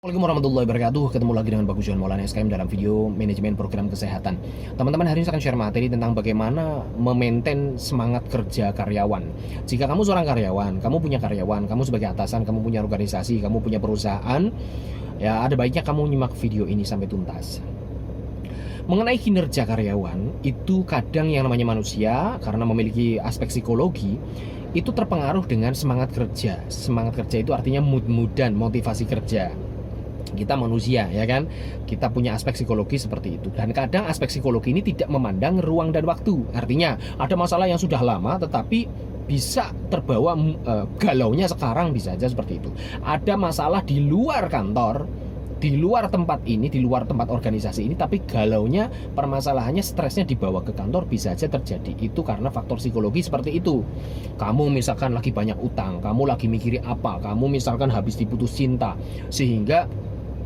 Assalamualaikum warahmatullahi wabarakatuh. Ketemu lagi dengan Bagus Johan Maulana SKM dalam video manajemen program kesehatan. Teman-teman, hari ini saya akan share materi tentang bagaimana memaintain semangat kerja karyawan. Jika kamu seorang karyawan, kamu punya karyawan, kamu sebagai atasan, kamu punya organisasi, kamu punya perusahaan, ya ada baiknya kamu nyimak video ini sampai tuntas. Mengenai kinerja karyawan, itu kadang yang namanya manusia karena memiliki aspek psikologi itu terpengaruh dengan semangat kerja. Semangat kerja itu artinya mood dan motivasi kerja. Kita manusia, ya kan, kita punya aspek psikologi seperti itu. Dan kadang aspek psikologi ini tidak memandang ruang dan waktu. Artinya ada masalah yang sudah lama tetapi bisa terbawa galaunya sekarang, bisa aja seperti itu. Ada masalah di luar kantor, di luar tempat ini, di luar tempat organisasi ini, tapi galaunya, permasalahannya, stresnya dibawa ke kantor, bisa aja terjadi. Itu karena faktor psikologi seperti itu. Kamu misalkan lagi banyak utang, kamu lagi mikirin apa, kamu misalkan habis diputus cinta, sehingga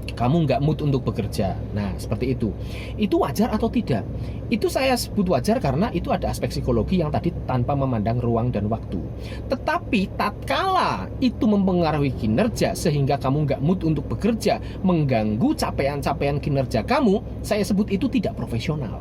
kamu nggak mood untuk bekerja. Nah, seperti itu. Itu wajar atau tidak? Itu saya sebut wajar karena itu ada aspek psikologi yang tadi tanpa memandang ruang dan waktu. Tetapi tatkala itu mempengaruhi kinerja sehingga kamu nggak mood untuk bekerja, mengganggu capaian-capaian kinerja kamu, saya sebut itu tidak profesional.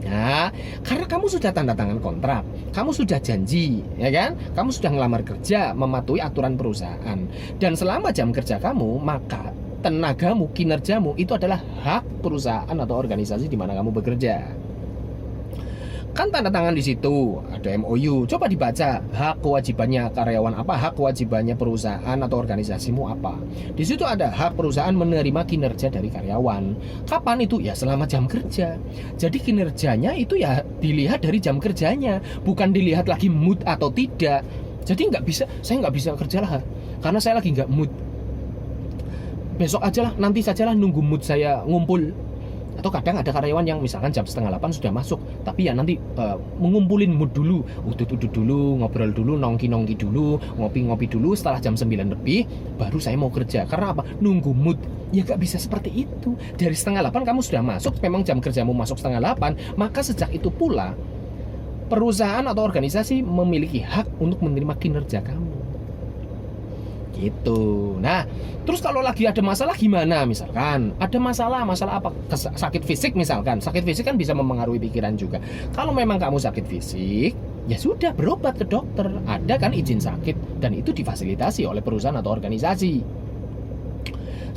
Nah, karena kamu sudah tanda tangan kontrak, kamu sudah janji, ya kan? Kamu sudah ngelamar kerja, mematuhi aturan perusahaan. Dan selama jam kerja kamu, maka tenagamu, kinerjamu itu adalah hak perusahaan atau organisasi di mana kamu bekerja. Kan tanda tangan di situ, ada MOU. Coba dibaca hak kewajibannya karyawan apa, hak kewajibannya perusahaan atau organisasimu apa. Di situ ada hak perusahaan menerima kinerja dari karyawan. Kapan itu? Ya selama jam kerja. Jadi kinerjanya itu ya dilihat dari jam kerjanya, bukan dilihat lagi mood atau tidak. Jadi saya nggak bisa kerja lah, karena saya lagi nggak mood. Besok aja lah, nanti sajalah, nunggu mood saya ngumpul. Atau kadang ada karyawan yang misalkan jam 7:30 sudah masuk, tapi ya nanti mengumpulin mood dulu, udut-udut dulu, ngobrol dulu, nongki-nongki dulu, ngopi-ngopi dulu, setelah jam 9 lebih baru saya mau kerja. Karena apa? Nunggu mood. Ya gak bisa seperti itu. Dari 7:30 kamu sudah masuk, memang jam kerjamu masuk 7:30, maka sejak itu pula perusahaan atau organisasi memiliki hak untuk menerima kinerja kamu. Gitu. Nah, terus kalau lagi ada masalah gimana? Misalkan ada masalah apa? Sakit fisik misalkan. Sakit fisik kan bisa mempengaruhi pikiran juga. Kalau memang kamu sakit fisik, ya sudah, berobat ke dokter. Ada kan izin sakit, dan itu difasilitasi oleh perusahaan atau organisasi.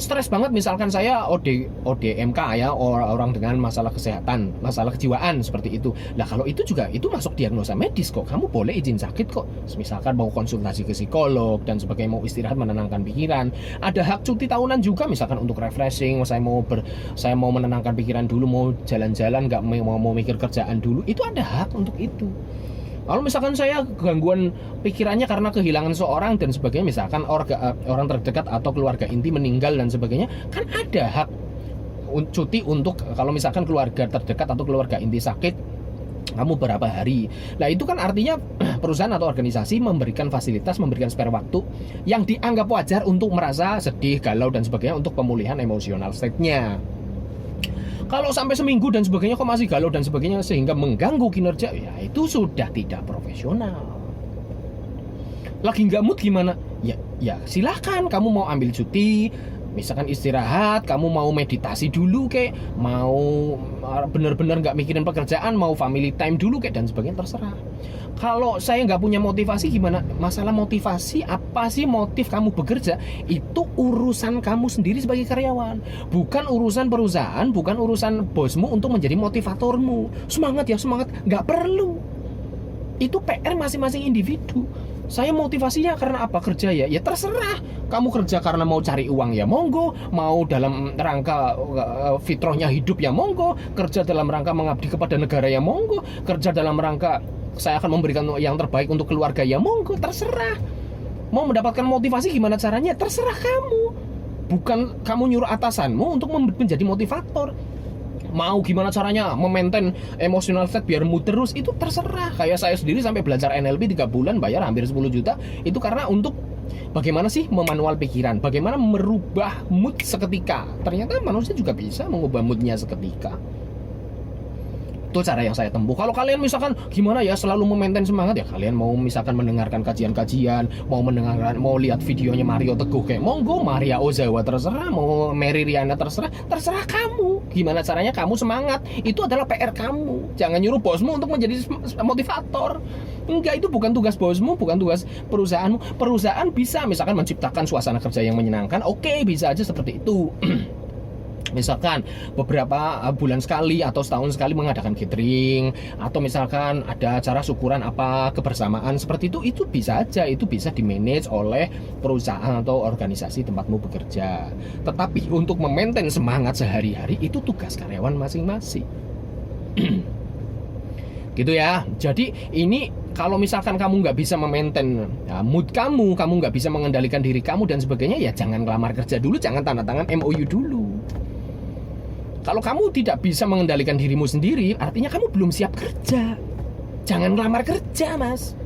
Stres banget misalkan saya ODMK, ya, orang dengan masalah kesehatan, masalah kejiwaan seperti itu. Nah, kalau itu juga itu masuk diagnosa medis kok. Kamu boleh izin sakit kok. Misalkan mau konsultasi ke psikolog dan sebagainya, mau istirahat, menenangkan pikiran. Ada hak cuti tahunan juga misalkan untuk refreshing. Saya mau menenangkan pikiran dulu, mau jalan-jalan, nggak mau mikir kerjaan dulu. Itu ada hak untuk itu. Kalau misalkan saya gangguan pikirannya karena kehilangan seorang dan sebagainya, misalkan orang terdekat atau keluarga inti meninggal dan sebagainya, kan ada hak cuti untuk kalau misalkan keluarga terdekat atau keluarga inti sakit, kamu berapa hari. Nah, itu kan artinya perusahaan atau organisasi memberikan fasilitas, memberikan spare waktu yang dianggap wajar untuk merasa sedih, galau dan sebagainya untuk pemulihan emosional state-nya. Kalau sampai seminggu dan sebagainya kok masih galau dan sebagainya sehingga mengganggu kinerja, ya itu sudah tidak profesional. Lagi nggak mood gimana? Ya silahkan, kamu mau ambil cuti, misalkan istirahat, kamu mau meditasi dulu kayak, mau bener-bener nggak mikirin pekerjaan, mau family time dulu kayak dan sebagainya, terserah. Kalau saya nggak punya motivasi gimana? Masalah motivasi, apa sih motif kamu bekerja? Itu urusan kamu sendiri sebagai karyawan, bukan urusan perusahaan, bukan urusan bosmu untuk menjadi motivatormu. Semangat ya semangat, nggak perlu. Itu PR masing-masing individu. Saya motivasinya karena apa kerja ya? Ya terserah. Kamu kerja karena mau cari uang ya monggo, mau dalam rangka fitrahnya hidup ya monggo, kerja dalam rangka mengabdi kepada negara ya monggo, kerja dalam rangka saya akan memberikan yang terbaik untuk keluarga ya monggo, terserah. Mau mendapatkan motivasi gimana caranya? Terserah kamu. Bukan kamu nyuruh atasanmu untuk menjadi motivator. Mau gimana caranya memaintain emotional state biar mood terus, itu terserah. Kayak saya sendiri sampai belajar NLP 3 bulan bayar hampir 10 juta. Itu karena untuk bagaimana sih memanual pikiran, bagaimana merubah mood seketika. Ternyata manusia juga bisa mengubah moodnya seketika. Itu cara yang saya tempuh. Kalau kalian misalkan gimana ya selalu memaintain semangat ya, kalian mau misalkan mendengarkan kajian-kajian, mau lihat videonya Mario Teguh kayak monggo, Maria Ozawa terserah, mau Mary Riana terserah kamu. Gimana caranya kamu semangat? Itu adalah PR kamu. Jangan nyuruh bosmu untuk menjadi motivator. Enggak, itu bukan tugas bosmu, bukan tugas perusahaanmu. Perusahaan bisa misalkan menciptakan suasana kerja yang menyenangkan. Oke, bisa aja seperti itu. Misalkan beberapa bulan sekali atau setahun sekali mengadakan gathering, atau misalkan ada acara syukuran apa kebersamaan seperti itu bisa aja, itu bisa dimanage oleh perusahaan atau organisasi tempatmu bekerja. Tetapi untuk memaintain semangat sehari-hari itu tugas karyawan masing-masing. Gitu ya. Jadi ini kalau misalkan kamu nggak bisa memaintain mood kamu nggak bisa mengendalikan diri kamu dan sebagainya, ya jangan ngelamar kerja dulu, jangan tanda tangan MOU dulu. Kalau kamu tidak bisa mengendalikan dirimu sendiri, artinya kamu belum siap kerja. Jangan ngelamar kerja, Mas.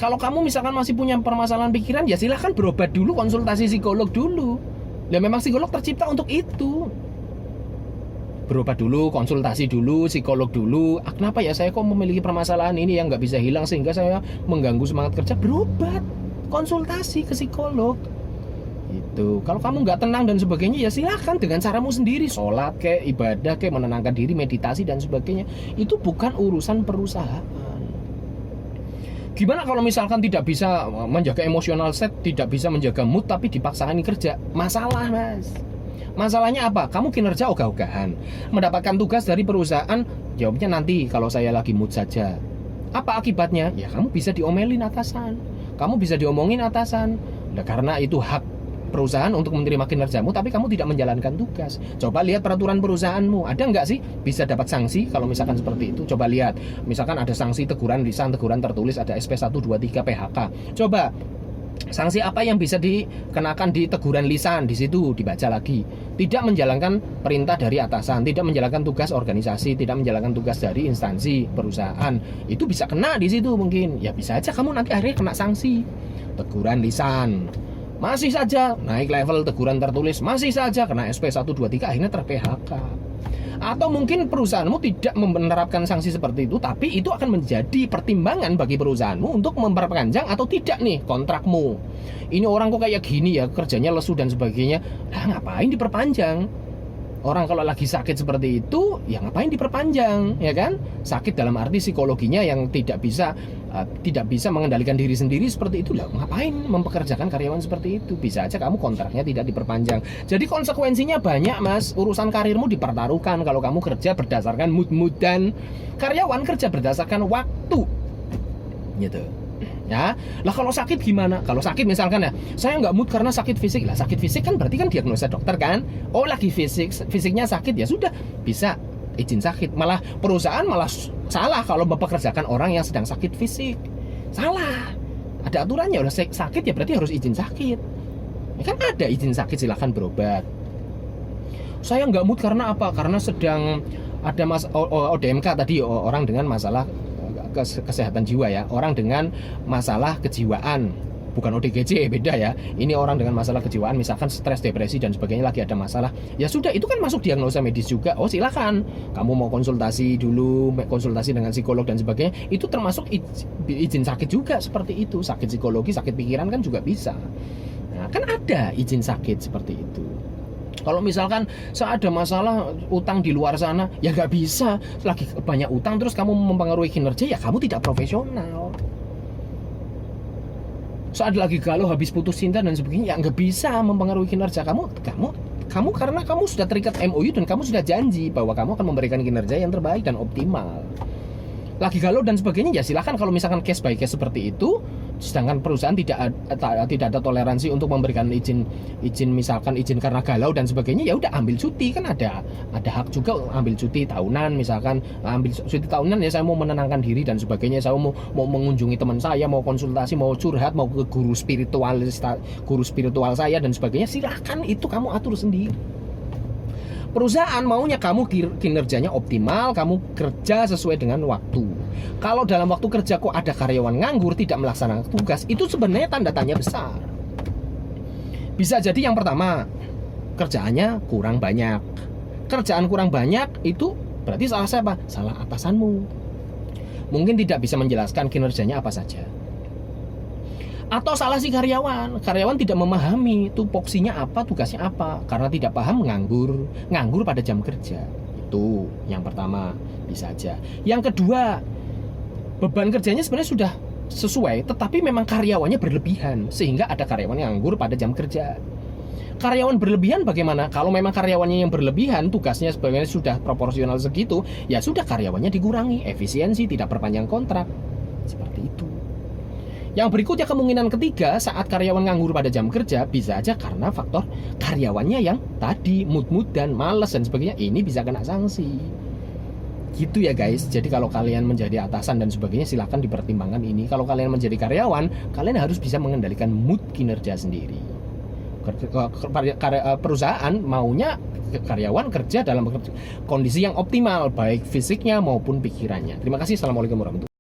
Kalau kamu misalkan masih punya permasalahan pikiran, ya silahkan berobat dulu, konsultasi psikolog dulu. Dan memang psikolog tercipta untuk itu. Berobat dulu, konsultasi dulu, psikolog dulu. Kenapa ya saya kok memiliki permasalahan ini yang nggak bisa hilang sehingga saya mengganggu semangat kerja? Berobat, konsultasi ke psikolog. Itu. Kalau kamu nggak tenang dan sebagainya, ya silahkan dengan caramu sendiri, sholat kayak ibadah kayak menenangkan diri, meditasi dan sebagainya. Itu bukan urusan perusahaan. Gimana kalau misalkan tidak bisa menjaga emosional set, tidak bisa menjaga mood, tapi dipaksakan kerja? Masalah, Mas. Masalahnya apa? Kamu kinerja ogah-ogahan, mendapatkan tugas dari perusahaan, jawabnya nanti kalau saya lagi mood saja. Apa akibatnya? Ya kamu bisa diomelin atasan, kamu bisa diomongin atasan. Nah, karena itu hak perusahaan untuk menerima kinerjamu, tapi kamu tidak menjalankan tugas. Coba lihat peraturan perusahaanmu, ada nggak sih bisa dapat sanksi kalau misalkan seperti itu? Coba lihat, misalkan ada sanksi teguran lisan, teguran tertulis, ada SP 123 PHK. Coba sanksi apa yang bisa dikenakan di teguran lisan, di situ dibaca lagi. Tidak menjalankan perintah dari atasan, tidak menjalankan tugas organisasi, tidak menjalankan tugas dari instansi perusahaan, itu bisa kena di situ mungkin. Ya bisa aja kamu nanti akhirnya kena sanksi teguran lisan. Masih saja naik level teguran tertulis, masih saja kena SP 123, akhirnya ter-PHK. Atau mungkin perusahaanmu tidak menerapkan sanksi seperti itu, tapi itu akan menjadi pertimbangan bagi perusahaanmu untuk memperpanjang atau tidak nih kontrakmu. Ini orang kok kayak gini ya, kerjanya lesu dan sebagainya. Nah, ngapain diperpanjang? Orang kalau lagi sakit seperti itu, ya ngapain diperpanjang, ya kan? Sakit dalam arti psikologinya yang tidak bisa mengendalikan diri sendiri seperti itu, lah ngapain mempekerjakan karyawan seperti itu? Bisa aja kamu kontraknya tidak diperpanjang. Jadi konsekuensinya banyak, Mas. Urusan karirmu dipertaruhkan kalau kamu kerja berdasarkan mood-moodan, karyawan kerja berdasarkan waktu, gitu. Ya, lah kalau sakit gimana? Kalau sakit misalkan ya, saya nggak mood karena sakit fisik. Lah sakit fisik kan berarti kan diagnosa dokter kan? Oh lagi fisiknya sakit, ya sudah bisa izin sakit. Malah perusahaan malah salah kalau mempekerjakan orang yang sedang sakit fisik. Salah. Ada aturannya, udah sakit ya berarti harus izin sakit. Ya kan ada izin sakit, silahkan berobat. Saya nggak mood karena apa? Karena sedang ada ODMK tadi, orang dengan masalah kesehatan jiwa ya, orang dengan masalah kejiwaan, bukan ODGJ, beda ya. Ini orang dengan masalah kejiwaan, misalkan stres, depresi dan sebagainya, lagi ada masalah. Ya sudah, itu kan masuk diagnosa medis juga. Oh silakan, kamu mau konsultasi dulu, konsultasi dengan psikolog dan sebagainya. Itu termasuk izin sakit juga seperti itu. Sakit psikologi, sakit pikiran kan juga bisa. Nah, kan ada izin sakit seperti itu. Kalau misalkan saya ada masalah utang di luar sana, ya nggak bisa. Lagi banyak utang terus kamu mempengaruhi kinerja, ya kamu tidak profesional. Saat lagi galau, habis putus cinta dan sebagainya, ya nggak bisa mempengaruhi kinerja kamu karena kamu sudah terikat MOU dan kamu sudah janji bahwa kamu akan memberikan kinerja yang terbaik dan optimal. Lagi galau dan sebagainya, ya silakan kalau misalkan case by case seperti itu. Sedangkan perusahaan tidak ada toleransi untuk memberikan izin misalkan izin karena galau dan sebagainya, ya udah ambil cuti, kan ada hak juga ambil cuti tahunan, misalkan ambil cuti tahunan, ya saya mau menenangkan diri dan sebagainya, saya mau mengunjungi teman saya, mau konsultasi, mau curhat, mau ke guru spiritual saya dan sebagainya, silahkan, itu kamu atur sendiri. Perusahaan maunya kamu kinerjanya optimal, kamu kerja sesuai dengan waktu. Kalau dalam waktu kerja kok ada karyawan nganggur, tidak melaksanakan tugas, itu sebenarnya tanda tanya besar. Bisa jadi yang pertama, kerjaannya kurang banyak. Kerjaan kurang banyak itu Berarti salah siapa? Salah atasanmu. Mungkin tidak bisa menjelaskan kinerjanya apa saja. Atau salah si karyawan. Karyawan tidak memahami tupoksinya apa, tugasnya apa. Karena tidak paham nganggur pada jam kerja. Itu yang pertama, bisa aja. Yang kedua, beban kerjanya sebenarnya sudah sesuai, tetapi memang karyawannya berlebihan, sehingga ada karyawan yang nganggur pada jam kerja. Karyawan berlebihan bagaimana? Kalau memang karyawannya yang berlebihan, tugasnya sebenarnya sudah proporsional segitu, ya sudah karyawannya dikurangi, efisiensi, tidak perpanjang kontrak. Seperti itu. Yang berikutnya, kemungkinan ketiga, saat karyawan nganggur pada jam kerja, bisa aja karena faktor karyawannya yang tadi mood dan malas dan sebagainya, ini bisa kena sanksi. Gitu ya guys. Jadi kalau kalian menjadi atasan dan sebagainya, silahkan dipertimbangkan ini. Kalau kalian menjadi karyawan, kalian harus bisa mengendalikan mood kinerja sendiri. Perusahaan maunya karyawan kerja dalam kondisi yang optimal, baik fisiknya maupun pikirannya. Terima kasih. Assalamualaikum warahmatullahi wabarakatuh.